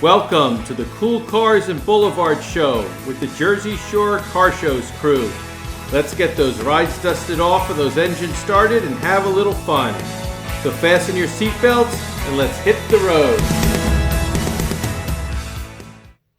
Welcome to the Cool Cars and Boulevards show with the Jersey Shore Car Show's crew. Let's get those rides dusted off and those engines started and have a little fun. So fasten your seatbelts and let's hit the road.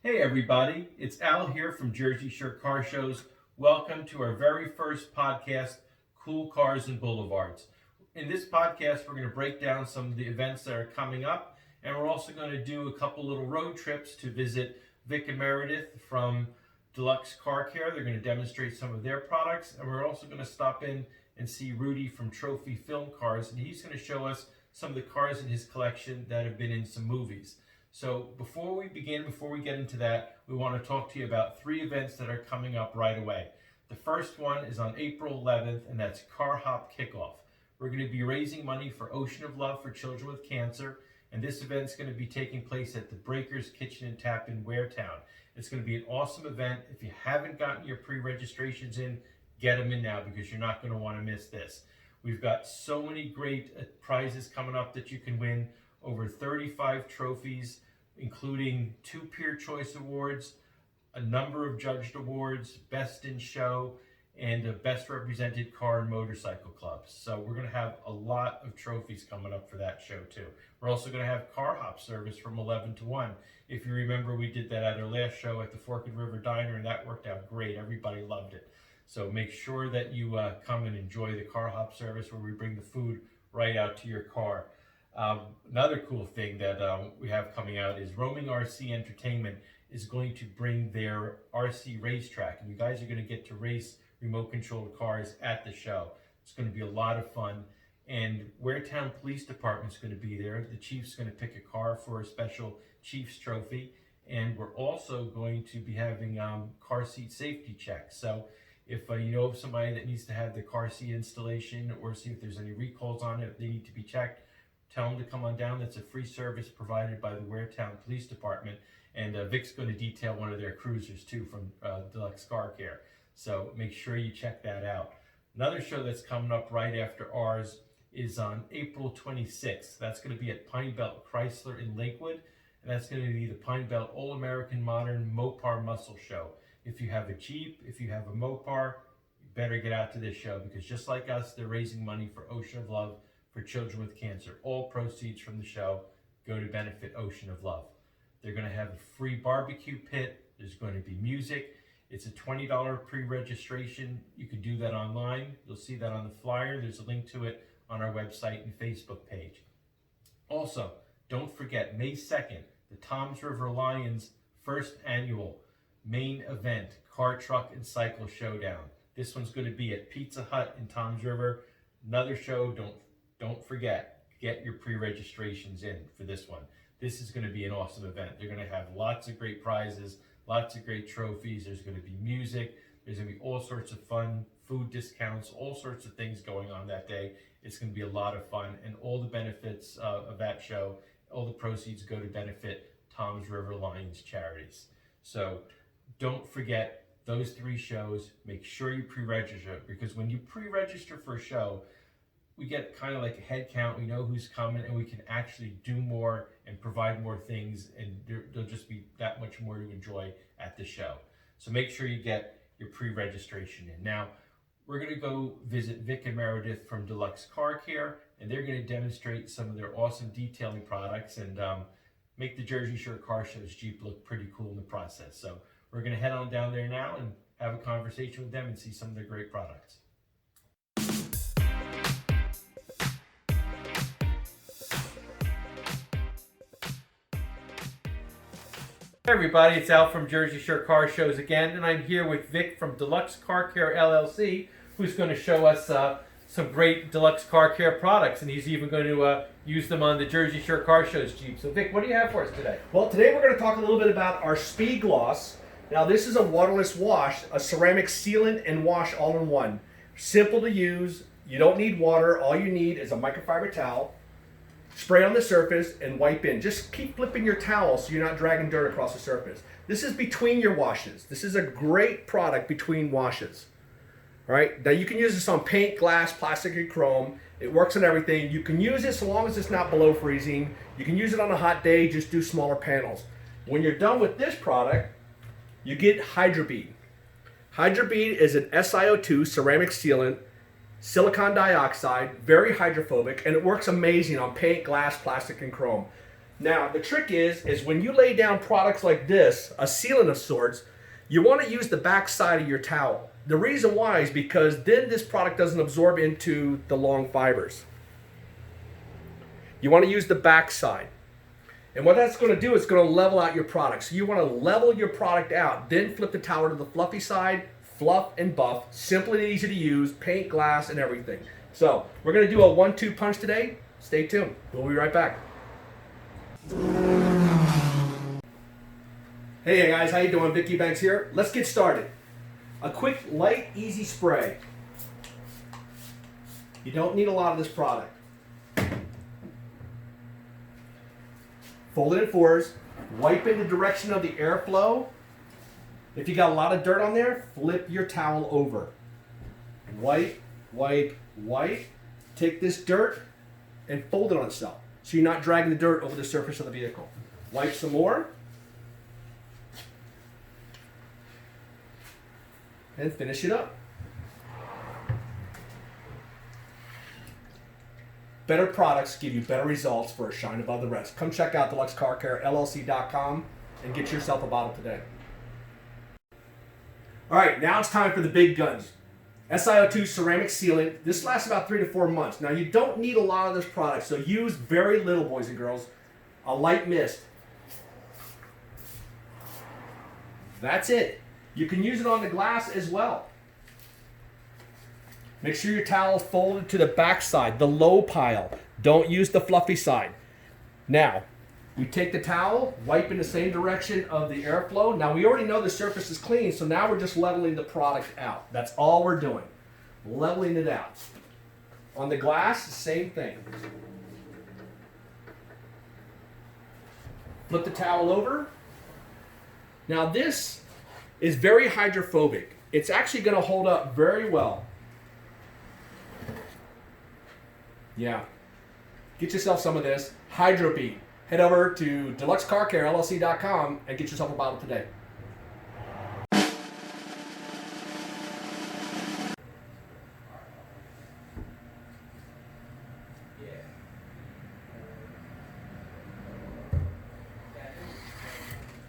Hey everybody, it's Al here from Jersey Shore Car Shows. Welcome to our very first podcast, Cool Cars and Boulevards. In this podcast, we're going to break down some of the events that are coming up, and we're also going to do a couple little road trips to visit Vic and Meredith from Deluxe Car Care. They're going to demonstrate some of their products, and we're also going to stop in and see Rudy from Trophy Film Cars, and he's going to show us some of the cars in his collection that have been in some movies. So before we get into that, we want to talk to you about three events that are coming up right away. The first one is on April 11th, and that's Car Hop Kickoff. We're going to be raising money for Ocean of Love for children with cancer, and this event's going to be taking place at the Breakers Kitchen and Tap in Waretown. It's going to be an awesome event. If you haven't gotten your pre-registrations in, get them in now because you're not going to want to miss this. We've got so many great prizes coming up that you can win. Over 35 trophies, including 2 Peer Choice Awards, a number of judged awards, Best in Show, and a Best Represented Car and Motorcycle Clubs. So we're going to have a lot of trophies coming up for that show too. We're also going to have car hop service from 11 to 1. If you remember, we did that at our last show at the Forked River Diner, and that worked out great. Everybody loved it. So make sure that you come and enjoy the car hop service where we bring the food right out to your car. Another cool thing that we have coming out is Roaming RC Entertainment is going to bring their RC racetrack, and you guys are going to get to race remote controlled cars at the show. It's going to be a lot of fun, and Waretown Police Department is going to be there. The chief's going to pick a car for a special Chief's Trophy, and we're also going to be having car seat safety checks. So if you know of somebody that needs to have the car seat installation or see if there's any recalls on it, they need to be checked, tell them to come on down. That's a free service provided by the Waretown Police Department, and Vic's going to detail one of their cruisers too from Deluxe Car Care. So make sure you check that out. Another show that's coming up right after ours is on April 26th. That's going to be at Pine Belt Chrysler in Lakewood, and that's going to be the Pine Belt All-American Modern Mopar Muscle Show. If you have a Jeep, if you have a Mopar, you better get out to this show because just like us, they're raising money for Ocean of Love for children with cancer. All proceeds from the show go to benefit Ocean of Love. They're going to have a free barbecue pit. There's going to be music. It's a $20 pre-registration. You can do that online. You'll see that on the flyer. There's a link to it on our website and Facebook page. Also, don't forget, May 2nd, the Toms River Lions first annual main event, Car, Truck, and Cycle Showdown. This one's going to be at Pizza Hut in Toms River. Another show, don't forget, get your pre-registrations in for this one. This is going to be an awesome event. They're going to have lots of great prizes, lots of great trophies. There's going to be music. There's going to be all sorts of fun, food discounts, all sorts of things going on that day. It's going to be a lot of fun, and all the benefits of that show, all the proceeds go to benefit Toms River Lions charities. So don't forget those 3 shows. Make sure you pre-register, because when you pre-register for a show, we get kind of like a head count. We know who's coming, and we can actually do more and provide more things, and there'll just be that much more to enjoy at the show. So make sure you get your pre-registration in. Now, we're going to go visit Vic and Meredith from Deluxe Car Care, and they're going to demonstrate some of their awesome detailing products and make the Jersey Shore Car Show's Jeep look pretty cool in the process. So we're going to head on down there now and have a conversation with them and see some of their great products. Hey everybody, it's Al from Jersey Shore Car Shows again, and I'm here with Vic from Deluxe Car Care LLC, who's going to show us some great Deluxe Car Care products, and he's even going to use them on the Jersey Shore Car Show's Jeep. So Vic, what do you have for us today? Well, today we're going to talk a little bit about our Speed Gloss. Now this is a waterless wash, a ceramic sealant and wash all in one. Simple to use, you don't need water, all you need is a microfiber towel. Spray on the surface and wipe in. Just keep flipping your towel so you're not dragging dirt across the surface. This is between your washes. This is a great product between washes. All right, now you can use this on paint, glass, plastic, and chrome. It works on everything. You can use it so long as it's not below freezing. You can use it on a hot day, just do smaller panels. When you're done with this product, you get HydroBead. HydroBead is an SiO2 ceramic sealant, silicon dioxide, very hydrophobic, and it works amazing on paint, glass, plastic, and chrome. Now, the trick is when you lay down products like this, a sealant of sorts, you want to use the back side of your towel. The reason why is because then this product doesn't absorb into the long fibers. You want to use the back side. And what that's going to do is going to level out your product. So you want to level your product out, then flip the towel to the fluffy side, fluff and buff, simple and easy to use, paint, glass, and everything. So we're going to do a 1-2 punch today. Stay tuned. We'll be right back. Hey guys, how you doing? Vic Eubanks here. Let's get started. A quick, light, easy spray. You don't need a lot of this product. Fold it in fours. Wipe in the direction of the airflow. If you got a lot of dirt on there, flip your towel over. Wipe, wipe, wipe. Take this dirt and fold it on itself, so you're not dragging the dirt over the surface of the vehicle. Wipe some more. And finish it up. Better products give you better results for a shine above the rest. Come check out Deluxe Car Care, LLC.com, and get yourself a bottle today. All right, now it's time for the big guns. SiO2 ceramic sealant. This lasts about 3 to 4 months. Now, you don't need a lot of this product, so use very little, boys and girls. A light mist. That's it. You can use it on the glass as well. Make sure your towel is folded to the back side, the low pile. Don't use the fluffy side. Now, we take the towel, wipe in the same direction of the airflow. Now, we already know the surface is clean, so now we're just leveling the product out. That's all we're doing, leveling it out. On the glass, the same thing. Flip the towel over. Now, this is very hydrophobic. It's actually going to hold up very well. Yeah. Get yourself some of this HydroBead. Head over to DeluxeCarCareLLC.com and get yourself a bottle today.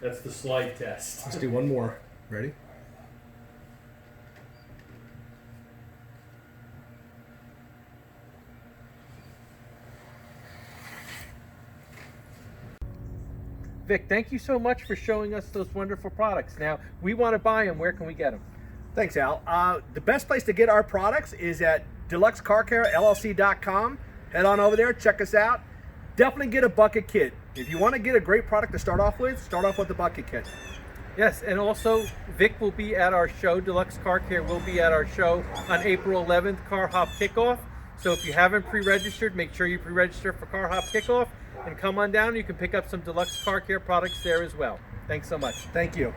That's the slide test. Let's do one more. Ready? Vic, thank you so much for showing us those wonderful products. Now, we want to buy them. Where can we get them? Thanks, Al. The best place to get our products is at DeluxeCarCareLLC.com. Head on over there, check us out. Definitely get a bucket kit. If you want to get a great product to start off with the bucket kit. Yes, and also Vic will be at our show. Deluxe Car Care will be at our show on April 11th, Car Hop Kickoff. So if you haven't pre-registered, make sure you pre-register for Car Hop Kickoff and come on down. You can pick up some Deluxe Car Care products there as well. Thanks so much. Thank you.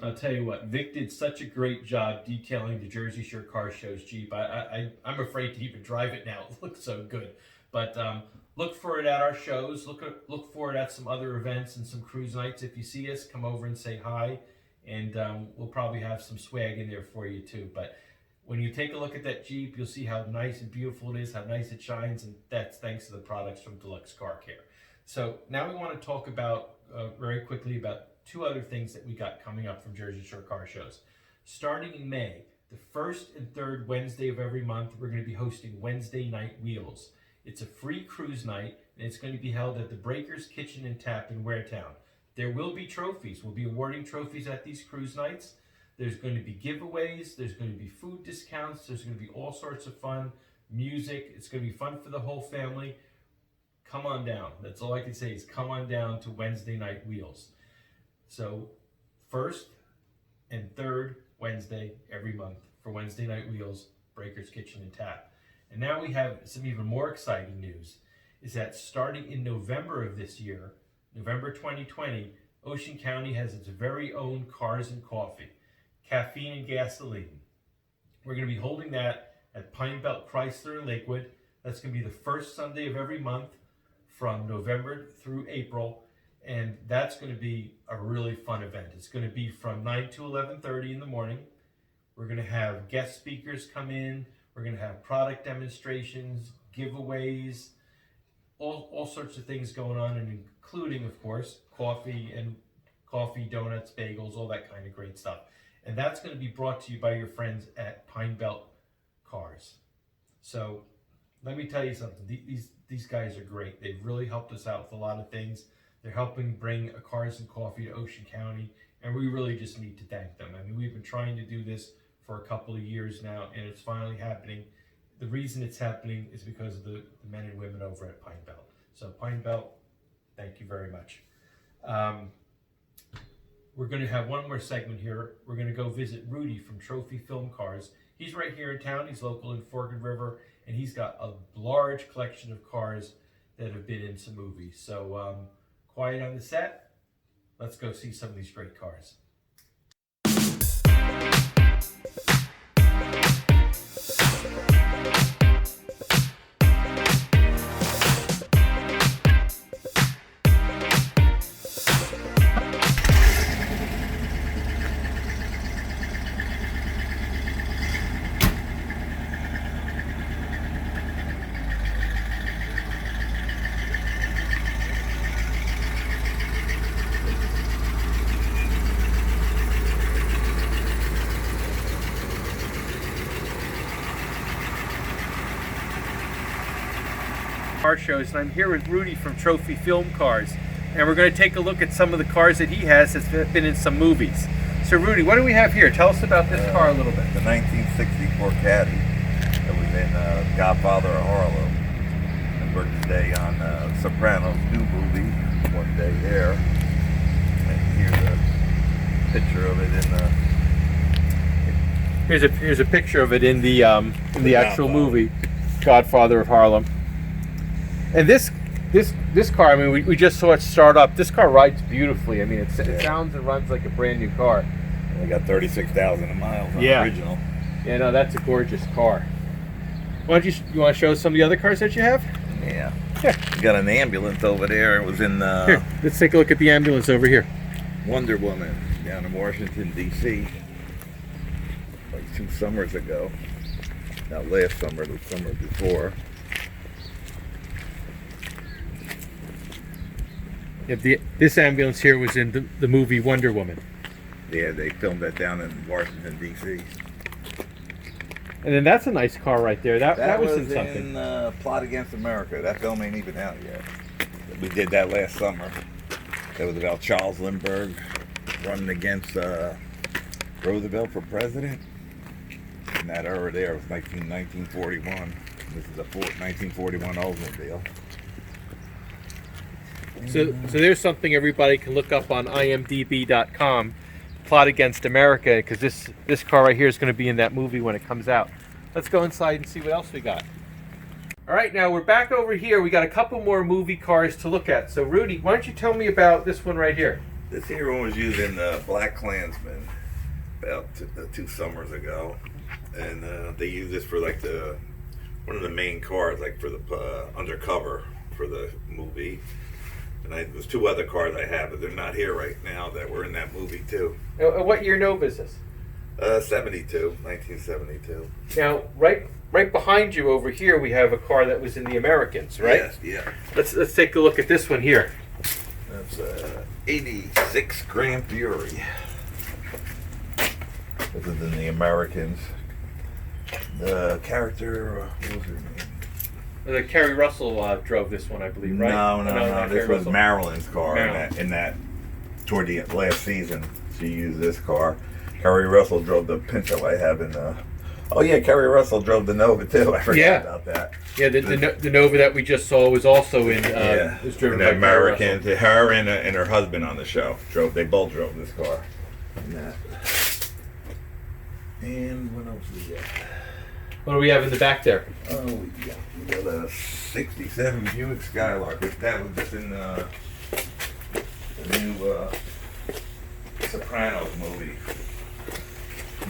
I'll tell you what, Vic did such a great job detailing the Jersey Shore Car Show's Jeep. I'm afraid to even drive it now. It looks so good. But look for it at our shows. Look for it at some other events and some cruise nights. If you see us, come over and say hi. And we'll probably have some swag in there for you too. But when you take a look at that Jeep, you'll see how nice and beautiful it is, how nice it shines. And that's thanks to the products from Deluxe Car Care. So now we want to talk about very quickly about two other things that we got coming up from Jersey Shore Car Shows. Starting in May, the first and third Wednesday of every month, we're going to be hosting Wednesday Night Wheels. It's a free cruise night, and it's going to be held at the Breakers Kitchen and Tap in Waretown. There will be trophies. We'll be awarding trophies at these cruise nights. There's going to be giveaways. There's going to be food discounts. There's going to be all sorts of fun, music. It's going to be fun for the whole family. Come on down. That's all I can say is come on down to Wednesday Night Wheels. So first and third Wednesday every month for Wednesday Night Wheels, Breakers Kitchen and Tap. And now we have some even more exciting news, is that starting in November of this year, November 2020, Ocean County has its very own Cars and Coffee, caffeine and gasoline. We're going to be holding that at Pine Belt Chrysler in Lakewood. That's going to be the first Sunday of every month from November through April. and that's going to be a really fun event. It's going to be from 9 to 11:30 in the morning. We're going to have guest speakers come in. We're going to have product demonstrations, giveaways, all sorts of things going on, and including, of course, coffee, donuts, bagels, all that kind of great stuff. And that's going to be brought to you by your friends at Pine Belt Cars. So let me tell you something. These guys are great. They've really helped us out with a lot of things. They're helping bring a Cars and Coffee to Ocean County, and we really just need to thank them. I mean, we've been trying to do this for a couple of years now, and it's finally happening. The reason it's happening is because of the men and women over at Pine Belt. So Pine Belt, thank you very much. We're going to have one more segment here. We're going to go visit Rudy from Trophy Film Cars. He's right here in town. He's local in Forked River, and he's got a large collection of cars that have been in some movies. So quiet on the set. Let's go see some of these great cars. Car shows, and I'm here with Rudy from Trophy Film Cars, and we're going to take a look at some of the cars that he has that's been in some movies. So Rudy, what do we have here? Tell us about this car a little bit. The 1964 Caddy that was in Godfather of Harlem, and worked today on Sopranos new movie, One Day There. And here's a picture of it in the... Here's a picture of it in the actual movie, Godfather of Harlem. And this car, I mean, we just saw it start up. This car rides beautifully. I mean, it sounds and runs like a brand new car. We got 36,000 miles on the original. Yeah, no, that's a gorgeous car. Why don't you want to show us some of the other cars that you have? Yeah. Yeah. We got an ambulance over there. It was in Here, let's take a look at the ambulance over here. Wonder Woman down in Washington, D.C. like 2 summers ago. Not last summer, the summer before. Yeah, this ambulance here was in the movie Wonder Woman. Yeah, they filmed that down in Washington, D.C. And then that's a nice car right there. That was in something. In Plot Against America. That film ain't even out yet. We did that last summer. It was about Charles Lindbergh running against Roosevelt for president. In that era there, it was 1941. This is a 1941 Oldsmobile. So there's something everybody can look up on imdb.com, Plot Against America, because this car right here is going to be in that movie when it comes out. Let's go inside and see what else we got. All right, now we're back over here. We got a couple more movie cars to look at. So Rudy, why don't you tell me about this one right here? This here one was used in Black Klansman about 2 summers ago, and they used this for like one of the main cars, like for the undercover for the movie. And there's 2 other cars I have, but they're not here right now that were in that movie too. What year Nova is this? 1972. Now, right behind you over here, we have a car that was in the Americans, right? Yes, yeah. Let's take a look at this one here. That's 86 Grand Fury. This is in the Americans. The character, what was her name? Carrie Russell drove this one, I believe, right? No. This was Russell. Marilyn's car in that toward the last season. She used this car. Carrie Russell drove the Pinto I have in the... Oh yeah, Carrie Russell drove the Nova too. I forgot about that. Yeah, the Nova that we just saw was also in... was driven by Americans. Her and her husband on the show they both drove this car. And what else we got? What do we have in the back there? Oh, we got a 67 Buick Skylark. That was just in the new Sopranos movie.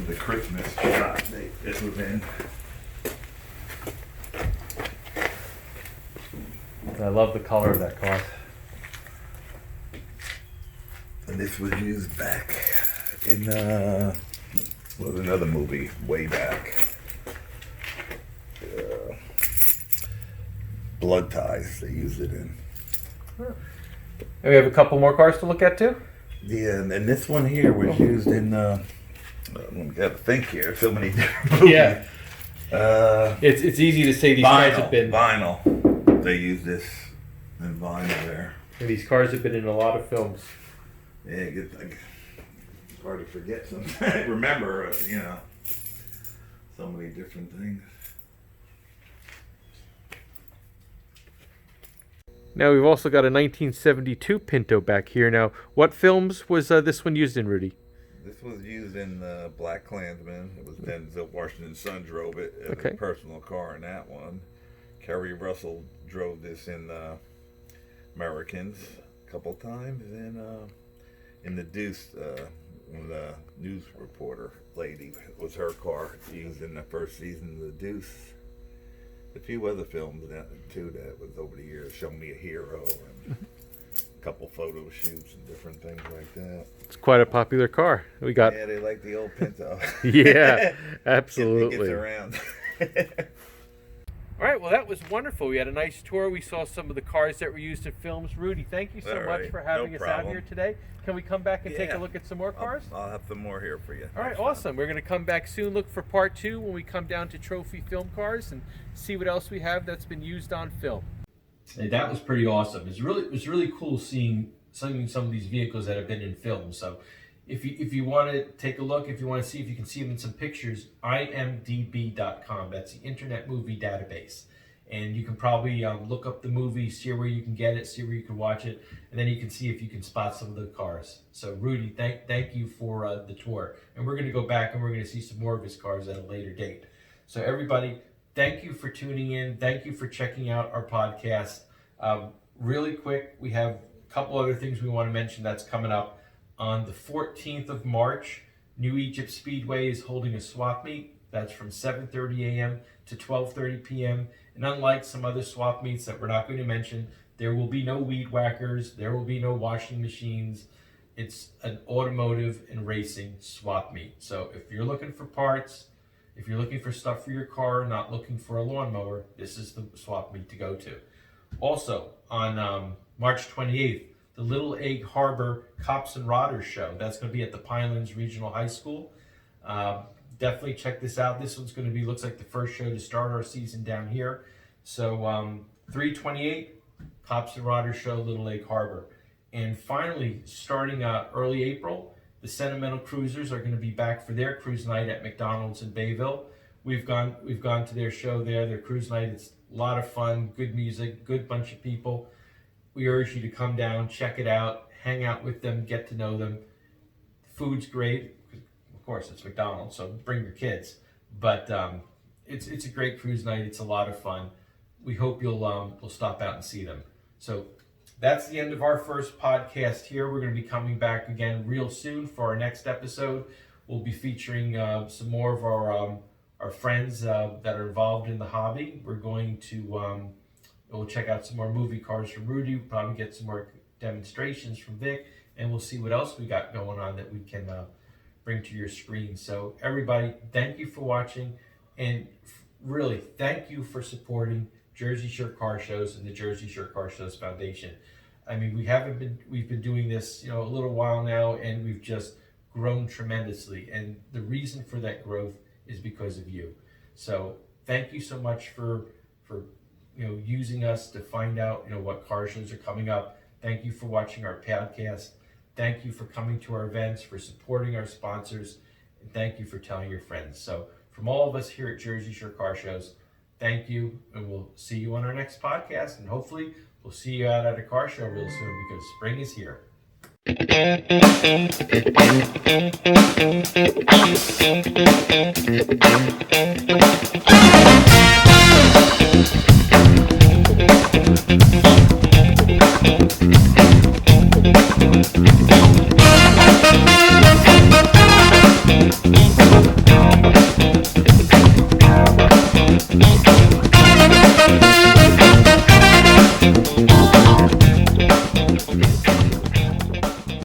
The Christmas shot this was in. I love the color of that car. This was used back in was another movie way back. Blood Ties. They used it in. And we have a couple more cars to look at too. Yeah, and this one here was used in. We got to think here. So many different movies. Yeah. It's easy to say these cars have been vinyl. They use this in vinyl there. and these cars have been in a lot of films. Yeah, it gets like hard to forget something. Remember, so many different things. Now we've also got a 1972 Pinto back here. Now, what films was this one used in, Rudy? This was used in Black Klansman. It was Denzel Washington's son drove it as Okay. a personal car in that one. Kerry Russell drove this in Americans a couple times, and in The Deuce, when the news reporter lady was her car used in the first season of The Deuce. A few other films too that was over the years. Show Me a Hero and a couple photo shoots and different things like that. It's quite a popular car. We got Yeah, they like the old Pinto. yeah, It absolutely. gets around. All right, well, that was wonderful. We had a nice tour. We saw some of the cars that were used in films. Rudy, thank you so All much right, for having no us out problem. here today. Can we come back and take a Yeah. look at some more cars? I'll have some more here for you. All right, next time. awesome. We're going to come back soon. Look for part 2 when we come down to trophy film cars and see what else we have that's been used on film. And that was pretty awesome. It was really cool seeing some of these vehicles that have been in film. So if you want to take a look, if you want to see if you can see them in some pictures, imdb.com. That's the Internet Movie Database. And you can probably look up the movie, see where you can get it, see where you can watch it, and then you can see if you can spot some of the cars. So Rudy, thank you for the tour. And we're going to go back and we're going to see some more of his cars at a later date. So everybody, thank you for tuning in. Thank you for checking out our podcast. Really quick, we have a couple other things we want to mention that's coming up. On the 14th of March, New Egypt Speedway is holding a swap meet. That's from 7:30 a.m. to 12:30 p.m. And unlike some other swap meets that we're not going to mention, there will be no weed whackers. There will be no washing machines. It's an automotive and racing swap meet. So if you're looking for parts, if you're looking for stuff for your car, not looking for a lawnmower, this is the swap meet to go to. Also, on March 28th, the Little Egg Harbor Cops and Rodders show. That's going to be at the Pinelands Regional High School. Definitely check this out. This one's going to be, looks like the first show to start our season down here. So 3/28, Cops and Rodders show, Little Egg Harbor. And finally, starting early April, the Sentimental Cruisers are going to be back for their cruise night at McDonald's in Bayville. We've gone to their show there, their cruise night. It's a lot of fun, good music, good bunch of people. We urge you to come down, check it out, hang out with them, get to know them. Food's great. Of course, it's McDonald's, so bring your kids. But it's a great cruise night. It's a lot of fun. We hope you'll stop out and see them. So that's the end of our first podcast here. We're going to be coming back again real soon for our next episode. We'll be featuring some more of our friends that are involved in the hobby. We're going to we'll check out some more movie cars from Rudy. We'll probably get some more demonstrations from Vic, and we'll see what else we got going on that we can bring to your screen. So everybody, thank you for watching, and really thank you for supporting Jersey Shore Car Shows and the Jersey Shore Car Shows Foundation. I mean, we've been doing this, a little while now, and we've just grown tremendously. And the reason for that growth is because of you. So thank you so much for using us to find out, what car shows are coming up. Thank you for watching our podcast. Thank you for coming to our events, for supporting our sponsors, and thank you for telling your friends. So from all of us here at Jersey Shore Car Shows, thank you, and we'll see you on our next podcast, and hopefully we'll see you out at a car show real soon because spring is here.